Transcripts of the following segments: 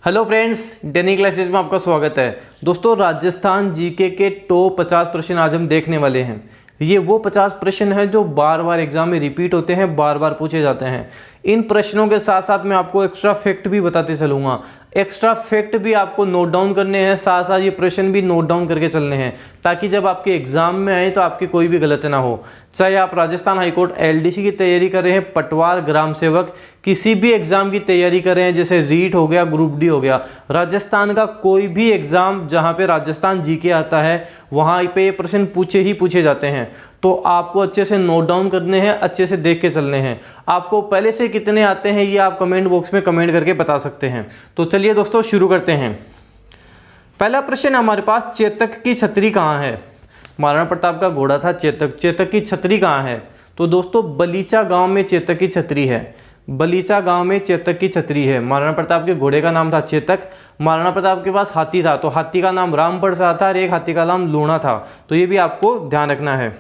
Hello friends, डेनी classes में आपका स्वागत है। दोस्तों, राजस्थान जीके के टॉप 50 प्रश्न आज हम देखने वाले हैं। ये वो 50 प्रश्न हैं जो बार बार एग्जाम में रिपीट होते हैं, बार बार पूछे जाते हैं। इन प्रश्नों के साथ साथ मैं आपको एक्स्ट्रा फैक्ट भी बताते चलूँगा। एक्स्ट्रा फैक्ट भी आपको नोट डाउन करने हैं, साथ साथ ये प्रश्न भी नोट डाउन करके चलने हैं, ताकि जब आपके एग्जाम में आए तो आपकी कोई भी गलती ना हो। चाहे आप राजस्थान हाईकोर्ट एलडीसी की तैयारी कर रहे हैं, पटवार, ग्राम सेवक, किसी भी एग्जाम की तैयारी कर रहे हैं, जैसे रीट हो गया, ग्रुप डी हो गया, राजस्थान का कोई भी एग्जाम जहाँ पे राजस्थान जीके आता है वहाँ पे ये प्रश्न पूछे जाते हैं। तो आपको अच्छे से नोट डाउन करने हैं, अच्छे से देख के चलने हैं। आपको पहले से कितने आते हैं ये आप कमेंट बॉक्स में कमेंट करके बता सकते हैं। तो चलिए दोस्तों शुरू करते हैं। पहला प्रश्न हमारे पास, चेतक की छतरी कहाँ है? महाराणा प्रताप का घोड़ा था चेतक। चेतक की छतरी कहाँ है? तो दोस्तों बलीचा गांव में चेतक की छतरी है। बलीचा गांव में चेतक की छतरी है। महाराणा प्रताप के घोड़े का नाम था चेतक। महाराणा प्रताप के पास हाथी था, तो हाथी का नाम रामपड़ सा था और एक हाथी का नाम लूणा था। तो ये भी आपको ध्यान रखना है।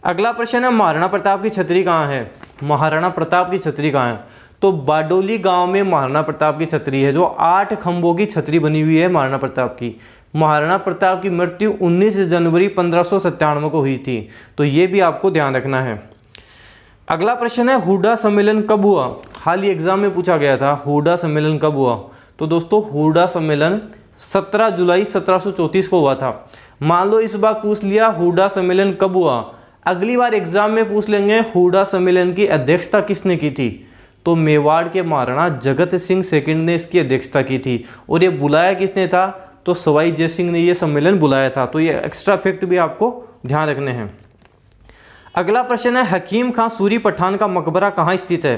अगला प्रश्न है, महाराणा प्रताप की छतरी कहाँ है? महाराणा प्रताप की छतरी कहाँ है? तो बारडोली गांव में महाराणा प्रताप की छतरी है, जो 8 खंभों की छतरी बनी हुई है महाराणा प्रताप की। महाराणा प्रताप की मृत्यु 19 जनवरी 1597 को हुई थी। तो ये भी आपको ध्यान रखना है। अगला प्रश्न है, हुडा सम्मेलन कब हुआ? हाल ही एग्जाम में पूछा गया था, हुडा सम्मेलन कब हुआ? तो दोस्तों हुडा सम्मेलन 17 जुलाई 1734 को हुआ था। मान लो इस बार पूछ लिया हुडा सम्मेलन कब हुआ, अगली बार एग्जाम में पूछ लेंगे हुडा सम्मेलन की अध्यक्षता किसने की थी? तो मेवाड़ के महाराणा जगत सिंह सेकंड ने इसकी अध्यक्षता की थी। और ये बुलाया किसने था? तो सवाई जय सिंह ने ये सम्मेलन बुलाया था। तो ये एक्स्ट्रा फैक्ट भी आपको ध्यान रखने हैं। अगला प्रश्न है, हकीम खां सूरी पठान का मकबरा कहाँ स्थित है?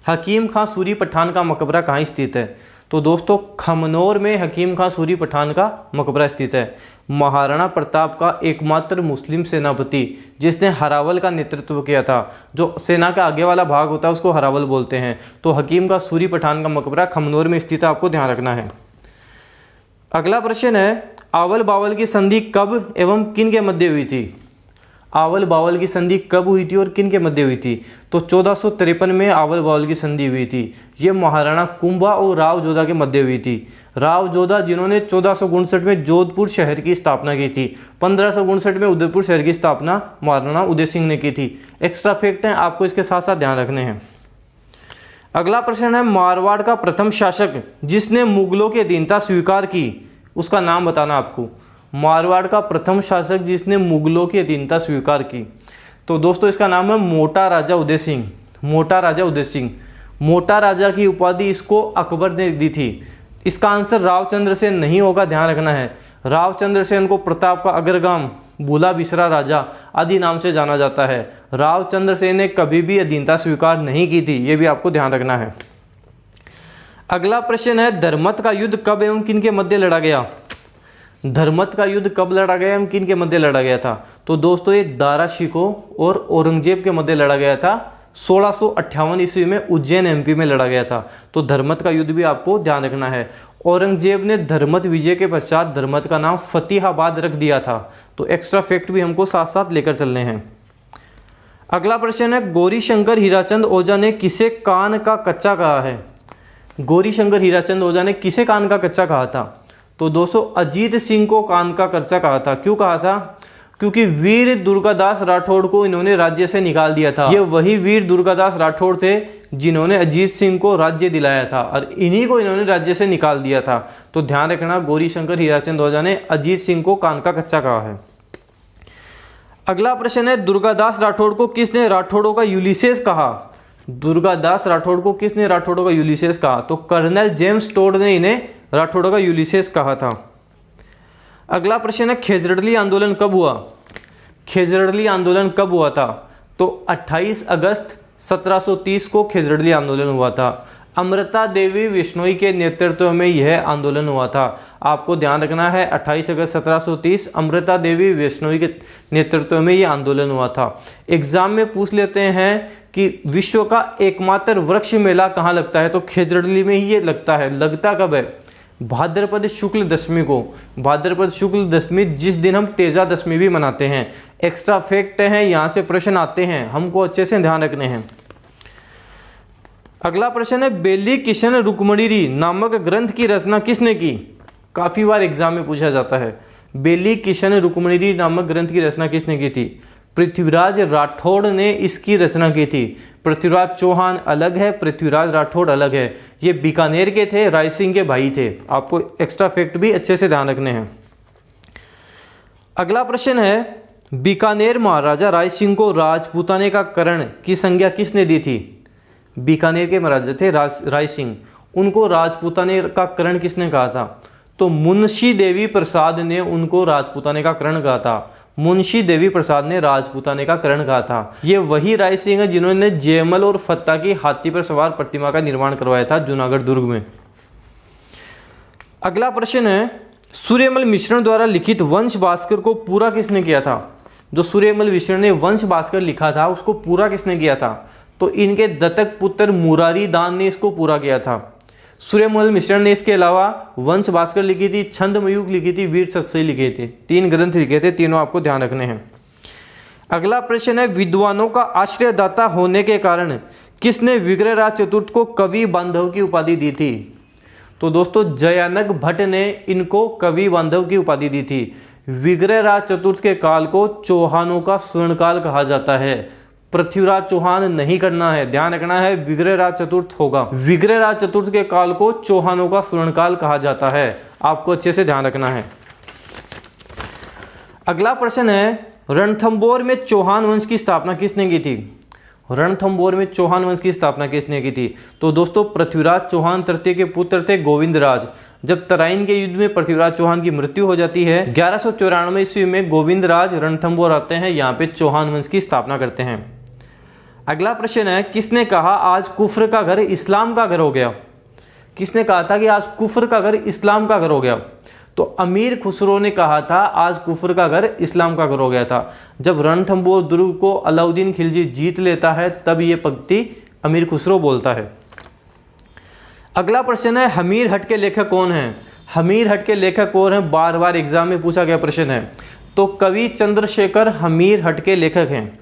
हकीम खां सूरी पठान का मकबरा कहाँ स्थित है? तो दोस्तों खमनौर में हकीम खां सूरी पठान का मकबरा स्थित है। महाराणा प्रताप का एकमात्र मुस्लिम सेनापति जिसने हरावल का नेतृत्व किया था, जो सेना का आगे वाला भाग होता है उसको हरावल बोलते हैं। तो हकीम खां सूरी पठान का मकबरा खमनौर में स्थित है, आपको ध्यान रखना है। अगला प्रश्न है, आवल बावल की संधि कब एवं किन के मध्य हुई थी? आवल बावल की संधि कब हुई थी और किन के मध्य हुई थी? तो 1453 में आवल बावल की संधि हुई थी। ये महाराणा कुंभा और राव जोधा के मध्य हुई थी। राव जोधा जिन्होंने 1459 में जोधपुर शहर की स्थापना की थी, 1559 में उदयपुर शहर की स्थापना महाराणा उदय सिंह ने की थी। एक्स्ट्रा फैक्ट हैं, आपको इसके साथ साथ ध्यान रखने हैं। अगला प्रश्न है, मारवाड़ का प्रथम शासक जिसने मुगलों की अधीनता स्वीकार की, उसका नाम बताना आपको। मारवाड़ का प्रथम शासक जिसने मुगलों की अधीनता स्वीकार की, तो दोस्तों इसका नाम है मोटा राजा उदय सिंह। मोटा राजा उदय सिंह। मोटा राजा की उपाधि इसको अकबर ने दी थी। इसका आंसर रावचंद्र सेन नहीं होगा, ध्यान रखना है। रावचंद्र सेन को प्रताप का अग्रगाम, भूला बिसरा राजा आदि नाम से जाना जाता है। रावचंद्र सेन ने कभी भी अधीनता स्वीकार नहीं की थी, ये भी आपको ध्यान रखना है। अगला प्रश्न है, धर्मत का युद्ध कब एवं किन के मध्य लड़ा गया? धर्मत का युद्ध कब लड़ा गया एवं किन के मध्य लड़ा गया था? तो दोस्तों ये दारा शिकोह और औरंगजेब के मध्य लड़ा गया था। 1658 ईस्वी में उज्जैन एमपी में लड़ा गया था। तो धर्मत का युद्ध भी आपको ध्यान रखना है। औरंगजेब ने धर्मत विजय के पश्चात धर्मत का नाम फतेहाबाद रख दिया था। तो एक्स्ट्रा फैक्ट भी हमको साथ साथ लेकर चलने हैं। अगला प्रश्न है, गौरी शंकर हीराचंद ओझा ने किसे कान का कच्चा कहा है? गौरी शंकर हीराचंद ओझा ने किसे कान का कच्चा कहा था? तो दोस्तों अजीत सिंह को कान का कच्चा कहा था। क्यों कहा था? क्योंकि वीर दुर्गादास राठौड़ को इन्होंने राज्य से निकाल दिया था। ये वही वीर दुर्गादास राठौड़ थे जिन्होंने अजीत सिंह को राज्य दिलाया था और इन्हीं को इन्होंने राज्य से निकाल दिया था। तो ध्यान रखना, गौरी शंकर हीराचंद ओझा ने अजीत सिंह को कान का कच्चा कहा है। अगला प्रश्न है, दुर्गादास राठौड़ को किसने राठौड़ों का यूलिसेस कहा? दुर्गादास राठौड़ को किसने राठौड़ों का यूलिसेस कहा? तो कर्नल जेम्स टोड ने इन्हें राठौड़ों का यूलिसेस कहा था। अगला प्रश्न है, खेजड़ली आंदोलन कब हुआ? खेजड़ली आंदोलन कब हुआ था? तो 28 अगस्त 1730 को खेजड़ली आंदोलन हुआ था। अमृता देवी बिश्नोई के नेतृत्व में यह आंदोलन हुआ था। आपको ध्यान रखना है, 28 अगस्त 1730 अमृता देवी बिश्नोई के नेतृत्व में यह आंदोलन हुआ था। एग्जाम में पूछ लेते हैं कि विश्व का एकमात्र वृक्ष मेला कहाँ लगता है? तो खेजड़ली में ही ये लगता है। लगता कब है? भाद्रपद शुक्ल दशमी को। भाद्रपद शुक्ल दशमी, जिस दिन हम तेजा दशमी भी मनाते हैं। एक्स्ट्रा फैक्ट है, यहाँ से प्रश्न आते हैं, हमको अच्छे से ध्यान रखने हैं। अगला प्रश्न है बेली किशन रुक्मणीरी नामक ग्रंथ की रचना किसने की? काफ़ी बार एग्जाम में पूछा जाता है। बेली किशन रुक्मणीरी नामक ग्रंथ की रचना किसने की थी? पृथ्वीराज राठौड़ ने इसकी रचना की थी। पृथ्वीराज चौहान अलग है, पृथ्वीराज राठौड़ अलग है। ये बीकानेर के थे, राय सिंह के भाई थे। आपको एक्स्ट्रा फैक्ट भी अच्छे से ध्यान रखने हैं। अगला प्रश्न है बीकानेर महाराजा राय सिंह को राजपूताने का करण की संज्ञा किसने दी थी? बीकानेर के महाराजा थे राय सिंह, उनको राजपूताने का करण किसने कहा था? तो मुंशी देवी प्रसाद ने उनको राजपूताने का करण कहा था। मुंशी देवी प्रसाद ने राजपूताने का करण कहा था। ये वही राय सिंह है जिन्होंने जयमल और फत्ता की हाथी पर सवार प्रतिमा का निर्माण करवाया था जूनागढ़ दुर्ग में। अगला प्रश्न है सूर्यमल मिश्रण द्वारा लिखित वंश भास्कर को पूरा किसने किया था? जो सूर्यमल मिश्रण ने वंश भास्कर लिखा था उसको पूरा किसने किया था? तो इनके दत्तक पुत्र मुरारी दान ने इसको पूरा किया था। सूर्यमल मिश्रण ने इसके अलावा वंश भास्कर लिखी थी, छंदमयूख लिखी थी, वीर सत्सई लिखे थे। 3 ग्रंथ लिखे थे, तीनों आपको ध्यान रखने हैं। अगला प्रश्न है विद्वानों का आश्रयदाता होने के कारण किसने विग्रहराज चतुर्थ को कवि बांधव की उपाधि दी थी? तो दोस्तों जयानक भट्ट ने इनको कवि बांधव की उपाधि दी थी। विग्रहराज चतुर्थ के काल को चौहानों का स्वर्णकाल कहा जाता है। पृथ्वीराज चौहान नहीं करना है, ध्यान रखना है विग्रहराज चतुर्थ होगा। विग्रहराज चतुर्थ के काल को चौहानों का स्वर्णकाल कहा जाता है, आपको अच्छे से ध्यान रखना है। अगला प्रश्न है रणथंबोर में चौहान वंश की स्थापना किसने की थी? रणथंबोर में चौहान वंश की स्थापना किसने की थी? तो दोस्तों पृथ्वीराज चौहान तृतीय के पुत्र थे गोविंदराज। जब तराइन के युद्ध में पृथ्वीराज चौहान की मृत्यु हो जाती है 1194 ईस्वी में गोविंदराज रणथंबोर आते हैं, यहाँ पे चौहान वंश की स्थापना करते हैं। अगला प्रश्न है किसने कहा आज कुफ्र का घर इस्लाम का घर हो गया? किसने कहा था कि आज कुफ्र का घर इस्लाम का घर हो गया? तो अमीर खुसरो ने कहा था आज कुफ्र का घर इस्लाम का घर हो गया था। जब रणथंबोर दुर्ग को अलाउद्दीन खिलजी जीत लेता है तब ये पंक्ति अमीर खुसरो बोलता है। अगला प्रश्न है हमीर हट के लेखक कौन है? हमीर हट के लेखक कौन है? बार बार एग्जाम में पूछा गया प्रश्न है। तो कवि चंद्रशेखर हमीर हट के लेखक हैं।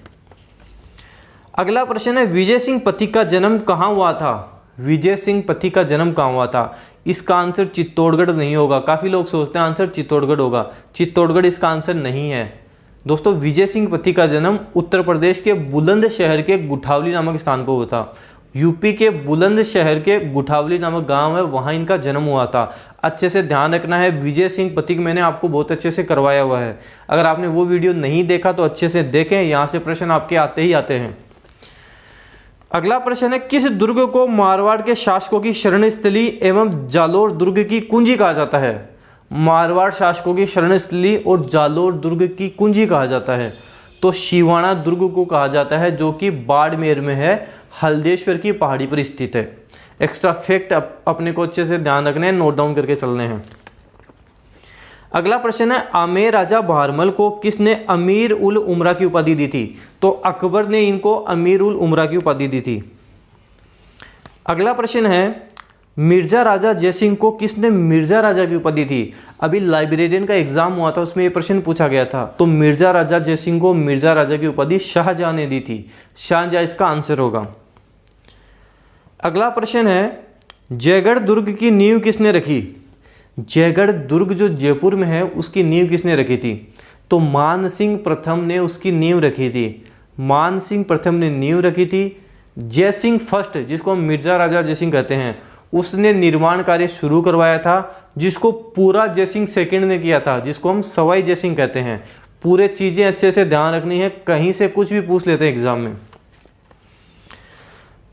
अगला प्रश्न है विजय सिंह पथिक का जन्म कहाँ हुआ था? विजय सिंह पथिक का जन्म कहाँ हुआ था? इसका आंसर चित्तौड़गढ़ नहीं होगा। काफ़ी लोग सोचते हैं आंसर चित्तौड़गढ़ होगा, चित्तौड़गढ़ इसका आंसर नहीं है। दोस्तों विजय सिंह पथिक का जन्म उत्तर प्रदेश के बुलंदशहर के गुठावली नामक स्थान पर हुआ था। यूपी के बुलंदशहर के गुठावली नामक गांव है, वहाँ इनका जन्म हुआ था। अच्छे से ध्यान रखना है विजय सिंह पथिक मैंने आपको बहुत अच्छे से करवाया हुआ है। अगर आपने वो वीडियो नहीं देखा तो अच्छे से देखें, यहाँ से प्रश्न आपके आते ही आते हैं। अगला प्रश्न है किस दुर्ग को मारवाड़ के शासकों की शरणस्थली एवं जालोर दुर्ग की कुंजी कहा जाता है? मारवाड़ शासकों की शरणस्थली और जालोर दुर्ग की कुंजी कहा जाता है। तो शिवाना दुर्ग को कहा जाता है जो कि बाड़मेर में है, हल्देश्वर की पहाड़ी पर स्थित है। एक्स्ट्रा फैक्ट अपने को अच्छे से ध्यान रखने हैं, नोट डाउन करके चलने हैं। अगला प्रश्न है आमेर राजा बहारमल को किसने अमीर उल उमरा की उपाधि दी थी? तो अकबर ने इनको अमीर उल उमरा की उपाधि दी थी। अगला प्रश्न है मिर्जा राजा जयसिंह को किसने मिर्जा राजा की उपाधि दी? अभी लाइब्रेरियन का एग्जाम हुआ था, उसमें ये प्रश्न पूछा गया था। तो मिर्जा राजा जयसिंह को मिर्जा राजा की उपाधि शाहजहां ने दी थी। शाहजहां इसका आंसर होगा। अगला प्रश्न है जयगढ़ दुर्ग की नींव किसने रखी? जयगढ़ दुर्ग जो जयपुर में है उसकी नींव किसने रखी थी? तो मान सिंह प्रथम ने उसकी नींव रखी थी। मान सिंह प्रथम ने नींव रखी थी। जय सिंह फर्स्ट जिसको हम मिर्जा राजा जयसिंह कहते हैं उसने निर्माण कार्य शुरू करवाया था, जिसको पूरा जयसिंह सेकंड ने किया था, जिसको हम सवाई जयसिंह कहते हैं। पूरे चीज़ें अच्छे से ध्यान रखनी है, कहीं से कुछ भी पूछ लेते हैं एग्जाम में।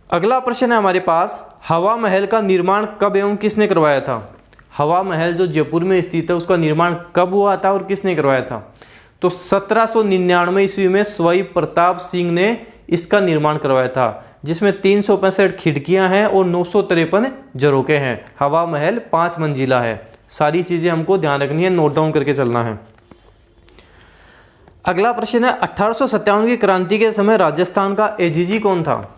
अगला प्रश्न है हमारे पास हवा महल का निर्माण कब एवं किसने करवाया था? हवा महल जो जयपुर में स्थित है उसका निर्माण कब हुआ था और किसने करवाया था? तो 1799 ईस्वी में सवाई प्रताप सिंह ने इसका निर्माण करवाया था, जिसमें 365 खिड़कियां हैं और 953 झरोके हैं। हवा महल 5 मंजिला है। सारी चीज़ें हमको ध्यान रखनी है, नोट डाउन करके चलना है। अगला प्रश्न है 1857 की क्रांति के समय राजस्थान का एजीजी कौन था?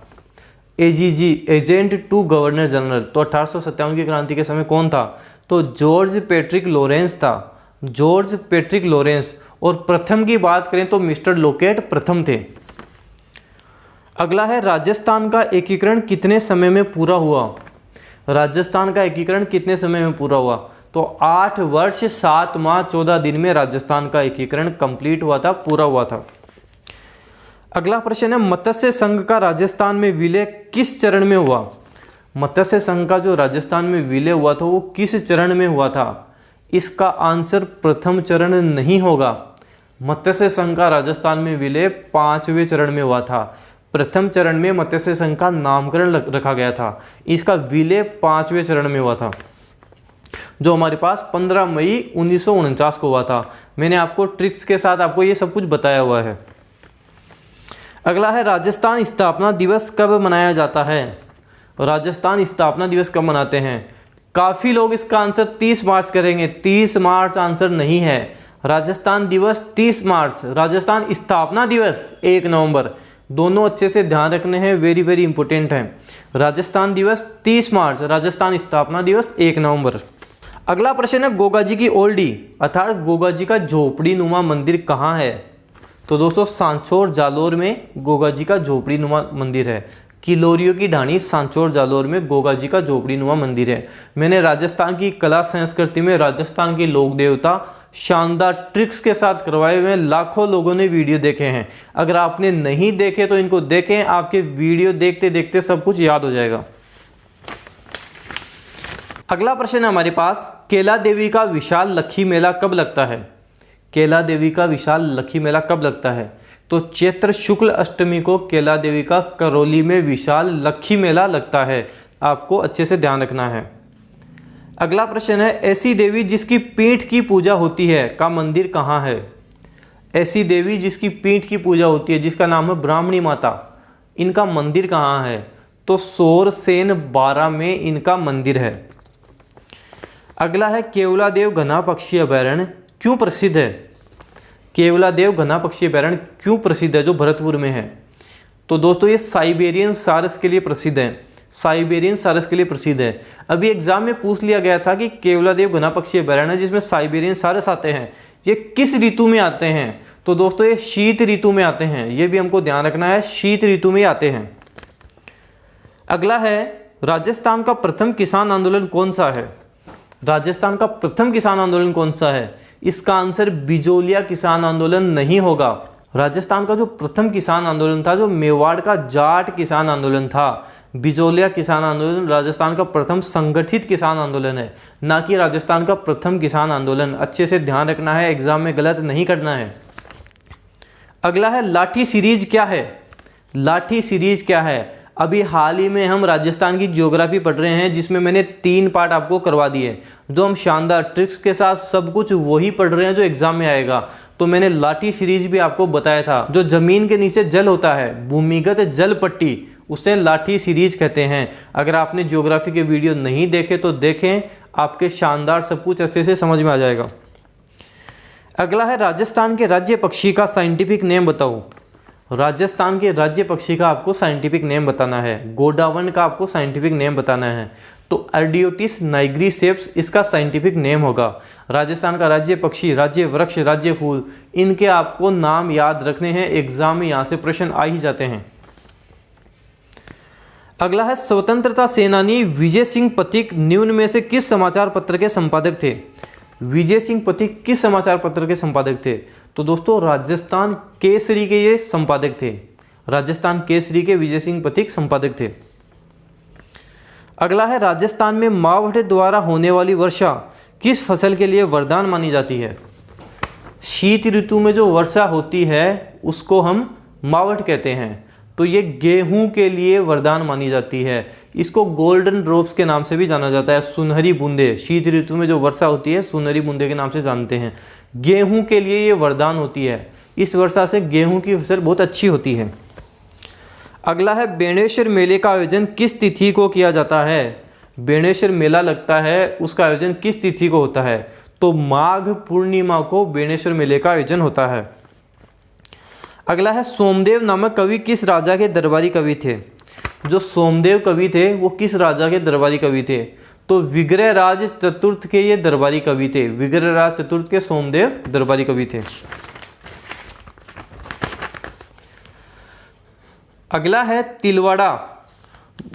AGG agent to governor general. तो 1857 की क्रांति के समय कौन था? तो जॉर्ज पैट्रिक लॉरेंस था। George Patrick Lawrence. और प्रथम की बात करें तो मिस्टर लोकेट प्रथम थे। अगला है राजस्थान का एकीकरण कितने समय में पूरा हुआ। राजस्थान का एकीकरण कितने समय में पूरा हुआ, तो 8 वर्ष 7 माह 14 दिन में राजस्थान का एकीकरण कंप्लीट हुआ था, पूरा हुआ था। अगला प्रश्न है मत्स्य संघ का राजस्थान में विलय किस चरण में हुआ। मत्स्य संघ का जो राजस्थान में विलय हुआ था वो किस चरण में हुआ था। इसका आंसर प्रथम चरण नहीं होगा। मत्स्य संघ का राजस्थान में विलय 5वें चरण में हुआ था। प्रथम चरण में मत्स्य संघ का नामकरण रखा गया था, इसका विलय 5वें चरण में हुआ था, जो हमारे पास 15 मई 1949 को हुआ था। मैंने आपको ट्रिक्स के साथ आपको ये सब कुछ बताया हुआ है। अगला है राजस्थान स्थापना दिवस कब मनाया जाता है। राजस्थान स्थापना दिवस कब मनाते हैं। काफ़ी लोग इसका आंसर 30 मार्च करेंगे। 30 मार्च आंसर नहीं है। राजस्थान दिवस 30 मार्च, राजस्थान स्थापना दिवस 1 नवंबर। दोनों अच्छे से ध्यान रखने हैं, वेरी वेरी इंपॉर्टेंट है। राजस्थान दिवस 30 मार्च, राजस्थान स्थापना दिवस 1 नवंबर। अगला प्रश्न है गोगा जी की ओल्डी अर्थात गोगा जी का झोपड़ी नुमा मंदिर कहाँ है। तो दोस्तों सांचौर जालोर में गोगा जी का झोपड़ी नुमा मंदिर है। किलोरियों की ढाणी सांचौर जालोर में गोगा जी का झोपड़ी नुमा मंदिर है। मैंने राजस्थान की कला संस्कृति में राजस्थान के लोक देवता शानदार ट्रिक्स के साथ करवाए हुए लाखों लोगों ने वीडियो देखे हैं। अगर आपने नहीं देखे तो इनको देखें, आपके वीडियो देखते देखते सब कुछ याद हो जाएगा। अगला प्रश्न है हमारे पास केला देवी का विशाल लक्खी मेला कब लगता है। केला देवी का विशाल लक्खी मेला कब लगता है, तो चैत्र शुक्ल अष्टमी को केला देवी का करौली में विशाल लक्खी मेला लगता है। आपको अच्छे से ध्यान रखना है। अगला प्रश्न है ऐसी देवी जिसकी पीठ की पूजा होती है का मंदिर कहाँ है। ऐसी देवी जिसकी पीठ की पूजा होती है, जिसका नाम है ब्राह्मणी माता, इनका मंदिर कहाँ है, तो सोरसेन 12 में इनका मंदिर है। अगला है केवलादेव घना पक्षी अभयारण्य क्यों प्रसिद्ध है। केवलादेव घना पक्षी अभयारण्य क्यों प्रसिद्ध है, जो भरतपुर में है। तो दोस्तों ये साइबेरियन सारस के लिए प्रसिद्ध है। साइबेरियन सारस के लिए प्रसिद्ध है। अभी एग्जाम में पूछ लिया गया था कि केवलादेव घना पक्षी अभयारण्य जिसमें साइबेरियन सारस आते हैं, ये किस ऋतु में आते हैं। तो दोस्तों ये शीत ऋतु में आते हैं। ये भी हमको ध्यान रखना है, शीत ऋतु में आते हैं। अगला है राजस्थान का प्रथम किसान आंदोलन कौन सा है। राजस्थान का प्रथम किसान आंदोलन कौन सा है। इसका आंसर बिजोलिया किसान आंदोलन नहीं होगा। राजस्थान का जो प्रथम किसान आंदोलन था, जो मेवाड़ का जाट किसान आंदोलन था, बिजोलिया किसान आंदोलन राजस्थान का प्रथम संगठित किसान आंदोलन है, ना कि राजस्थान का प्रथम किसान आंदोलन। अच्छे से ध्यान रखना है, एग्जाम में गलत नहीं करना है। अगला है लाठी सीरीज क्या है। लाठी सीरीज क्या है। अभी हाल ही में हम राजस्थान की ज्योग्राफी पढ़ रहे हैं, जिसमें मैंने 3 पार्ट आपको करवा दिए, जो हम शानदार ट्रिक्स के साथ सब कुछ वही पढ़ रहे हैं जो एग्जाम में आएगा। तो मैंने लाठी सीरीज भी आपको बताया था। जो जमीन के नीचे जल होता है, भूमिगत जल पट्टी, उसे लाठी सीरीज कहते हैं। अगर आपने ज्योग्राफी के वीडियो नहीं देखे तो देखें, आपके शानदार सब कुछ अच्छे से समझ में आ जाएगा। अगला है राजस्थान के राज्य पक्षी का साइंटिफिक नेम बताओ। राजस्थान के राज्य पक्षी का आपको साइंटिफिक नेम बताना है। गोडावन का आपको साइंटिफिक नेम बताना है, तो अर्डियोटिस नाइग्रीसेप्स इसका साइंटिफिक नेम होगा। राजस्थान का राज्य पक्षी, राज्य वृक्ष, राज्य फूल, इनके आपको नाम याद रखने हैं। एग्जाम में यहाँ से प्रश्न आ ही जाते हैं। अगला है स्वतंत्रता सेनानी विजय सिंह पथिक निम्न में से किस समाचार पत्र के संपादक थे। विजय सिंह पथिक किस समाचार पत्र के संपादक थे। तो दोस्तों राजस्थान केसरी के ये संपादक थे। राजस्थान केसरी के विजय सिंह पथिक संपादक थे। अगला है राजस्थान में मावठ द्वारा होने वाली वर्षा किस फसल के लिए वरदान मानी जाती है। शीत ऋतु में जो वर्षा होती है उसको हम मावठ कहते हैं, तो ये गेहूं के लिए वरदान मानी जाती है। इसको गोल्डन ड्रॉप्स के नाम से भी जाना जाता है। सुनहरी बूंदे, शीत ऋतु में जो वर्षा होती है सुनहरी बूंदे के नाम से जानते हैं। गेहूं के लिए ये वरदान होती है। इस वर्षा से गेहूं की फसल बहुत अच्छी होती है। अगला है बेणेश्वर मेले का आयोजन किस तिथि को किया जाता है। बेणेश्वर मेला लगता है, उसका आयोजन किस तिथि को होता है, तो माघ पूर्णिमा को बेणेश्वर मेले का आयोजन होता है। अगला है सोमदेव नामक कवि किस राजा के दरबारी कवि थे। जो सोमदेव कवि थे वो किस राजा के दरबारी कवि थे, तो विग्रहराज चतुर्थ के ये दरबारी कवि थे। विग्रहराज चतुर्थ के सोमदेव दरबारी कवि थे। अगला है तिलवाड़ा,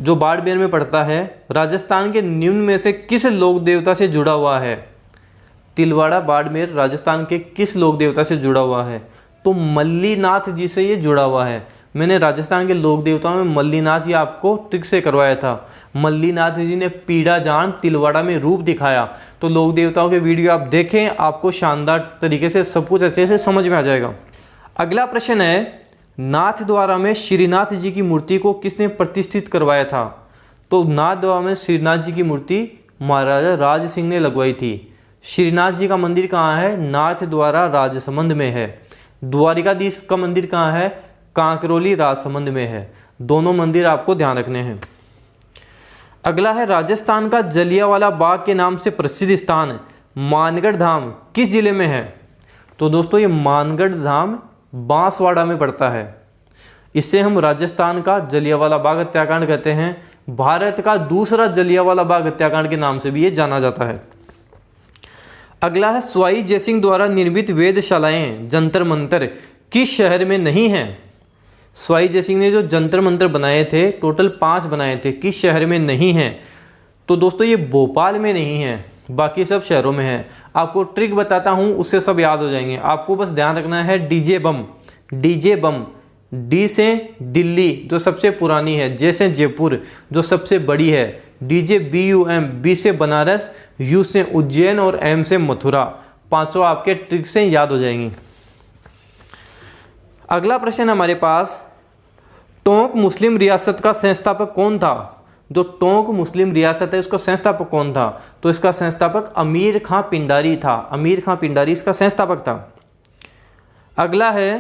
जो बाड़मेर में पड़ता है, राजस्थान के निम्न में से किस लोक देवता से जुड़ा हुआ है? तिलवाड़ा बाड़मेर राजस्थान के किस लोक देवता से जुड़ा हुआ है? तो मल्लीनाथ जी से ये जुड़ा हुआ है। मैंने राजस्थान के लोक देवताओं में मल्लीनाथ जी आपको ट्रिक से करवाया था। मल्लीनाथ जी ने पीड़ा जान तिलवाड़ा में रूप दिखाया। तो लोक देवताओं के वीडियो आप देखें, आपको शानदार तरीके से सब कुछ अच्छे से समझ में आ जाएगा। अगला प्रश्न है, नाथद्वारा में श्रीनाथ जी की मूर्ति को किसने प्रतिष्ठित करवाया था? तो नाथद्वारा में श्रीनाथ जी की मूर्ति महाराजा राज सिंह ने लगवाई थी। श्रीनाथ जी का मंदिर कहाँ है? नाथद्वारा राजसमंद में है। द्वारिकाधीश का मंदिर कहाँ है? कांकरोली राजसमंद में है। दोनों मंदिर आपको ध्यान रखने हैं। अगला है, राजस्थान का जलियांवाला बाग के नाम से प्रसिद्ध स्थान मानगढ़ धाम किस जिले में है? तो दोस्तों ये मानगढ़ धाम बांसवाड़ा में पड़ता है। इससे हम राजस्थान का जलियांवाला बाग हत्याकांड कहते हैं। भारत का दूसरा जलियांवाला बाग हत्याकांड के नाम से भी ये जाना जाता है। अगला है, सवाई जयसिंह द्वारा निर्मित वेधशालाएं जंतर मंतर किस शहर में नहीं हैं? सवाई जयसिंह ने जो जंतर मंतर बनाए थे, टोटल 5 बनाए थे, किस शहर में नहीं हैं? तो दोस्तों ये भोपाल में नहीं है, बाकी सब शहरों में है। आपको ट्रिक बताता हूँ, उससे सब याद हो जाएंगे। आपको बस ध्यान रखना है डीजे बम। डीजे बम, डी से दिल्ली जो सबसे पुरानी है, जे से जयपुर जो सबसे बड़ी है, डीजे BUM, बी से बनारस, यू से उज्जैन और एम से मथुरा। 5 आपके ट्रिक से याद हो जाएंगी। अगला प्रश्न हमारे पास, टोंक मुस्लिम रियासत का संस्थापक कौन था? जो टोंक मुस्लिम रियासत है उसका संस्थापक कौन था? तो इसका संस्थापक अमीर खां पिंडारी था। अमीर खां पिंडारी इसका संस्थापक था। अगला है,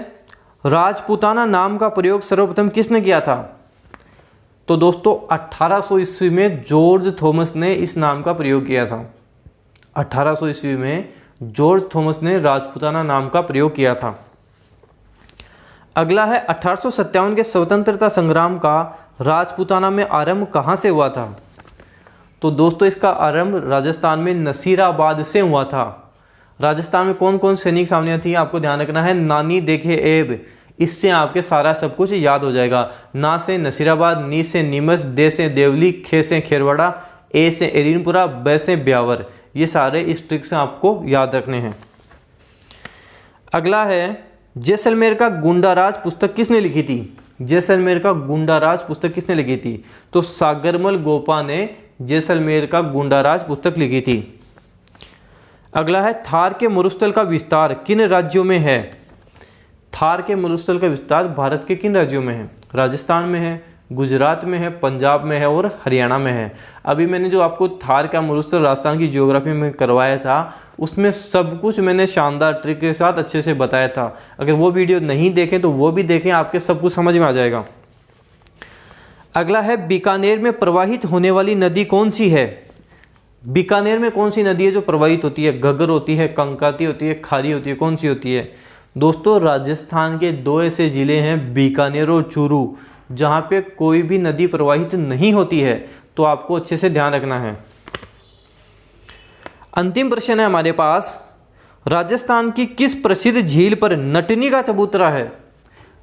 राजपूताना नाम का प्रयोग सर्वप्रथम किसने किया था? तो दोस्तों 1800 ईस्वी में जॉर्ज थॉमस ने इस नाम का प्रयोग किया था। 1800 ईस्वी में जॉर्ज थॉमस ने राजपूताना नाम का प्रयोग किया था। अगला है, 1857 के स्वतंत्रता संग्राम का राजपूताना में आरंभ कहाँ से हुआ था? तो दोस्तों इसका आरंभ राजस्थान में नसीराबाद से हुआ था। राजस्थान में कौन कौन सैनिक सामने थी आपको ध्यान रखना है। नानी देखे एब, इससे आपके सारा सब कुछ याद हो जाएगा। ना से नसीराबाद, नी से नीमच, दे से देवली, खे से खेरवाड़ा, ए से एरीनपुरा, ब से ब्यावर। ये सारे इस ट्रिक से आपको याद रखने हैं। अगला है, जैसलमेर का गुंडाराज पुस्तक किसने लिखी थी? जैसलमेर का गुंडाराज पुस्तक किसने लिखी थी? तो सागरमल गोपा ने जैसलमेर का गुंडाराज पुस्तक लिखी थी। अगला है, थार के मरुस्थल का विस्तार किन राज्यों में है? थार के मरुस्थल का विस्तार भारत के किन राज्यों में है? राजस्थान में है, गुजरात में है, पंजाब में है और हरियाणा में है। अभी मैंने जो आपको थार का मरुस्थल राजस्थान की ज्योग्राफी में करवाया था, उसमें सब कुछ मैंने शानदार ट्रिक के साथ अच्छे से बताया था। अगर वो वीडियो नहीं देखें तो वो भी देखें, आपके सब कुछ समझ में आ जाएगा। अगला है, बीकानेर में प्रवाहित होने वाली नदी कौन सी है? बीकानेर में कौन सी नदी है जो प्रवाहित होती है? घग्गर होती है, कंकाती होती है, खारी होती है, कौन सी होती है? दोस्तों राजस्थान के 2 ऐसे ज़िले हैं, बीकानेर और चूरू, जहाँ पे कोई भी नदी प्रवाहित नहीं होती है। तो आपको अच्छे से ध्यान रखना है। अंतिम प्रश्न है हमारे पास, राजस्थान की किस प्रसिद्ध झील पर नटनी का चबूतरा है?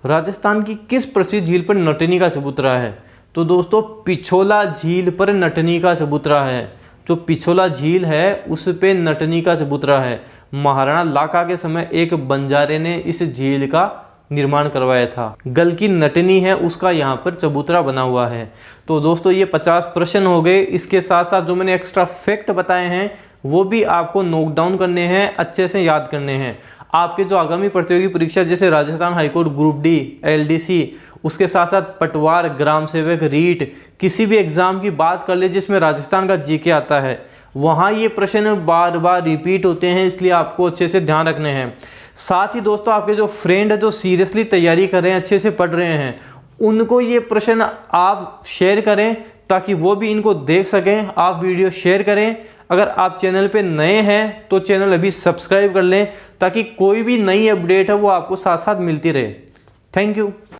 राजस्थान की किस प्रसिद्ध झील पर नटनी का चबूतरा है? तो दोस्तों पिछोला झील पर नटनी का चबूतरा है। जो पिछोला झील है उस पे नटनी का चबूतरा है। महाराणा लाखा के समय एक बंजारे ने इस झील का निर्माण करवाया था। गल की नटनी है उसका यहाँ पर चबूतरा बना हुआ है। तो दोस्तों ये 50 प्रश्न हो गए। इसके साथ साथ जो मैंने एक्स्ट्रा फैक्ट बताए हैं वो भी आपको नोट डाउन करने हैं, अच्छे से याद करने हैं। आपके जो आगामी प्रतियोगी परीक्षा जैसे Rajasthan high court group D, LDC, उसके साथ साथ पटवार, ग्राम सेवक, रीट, किसी भी एग्जाम की बात कर ले जिसमें राजस्थान का GK आता है, वहाँ ये प्रश्न बार बार रिपीट होते हैं, इसलिए आपको अच्छे से ध्यान रखने हैं। साथ ही दोस्तों आपके जो फ्रेंड है जो सीरियसली तैयारी कर रहे हैं, अच्छे से पढ़ रहे हैं, उनको ये प्रश्न आप शेयर करें ताकि वो भी इनको देख सकें। आप वीडियो शेयर करें। अगर आप चैनल पे नए हैं तो चैनल अभी सब्सक्राइब कर लें ताकि कोई भी नई अपडेट है वो आपको साथ साथ मिलती रहे। Thank you.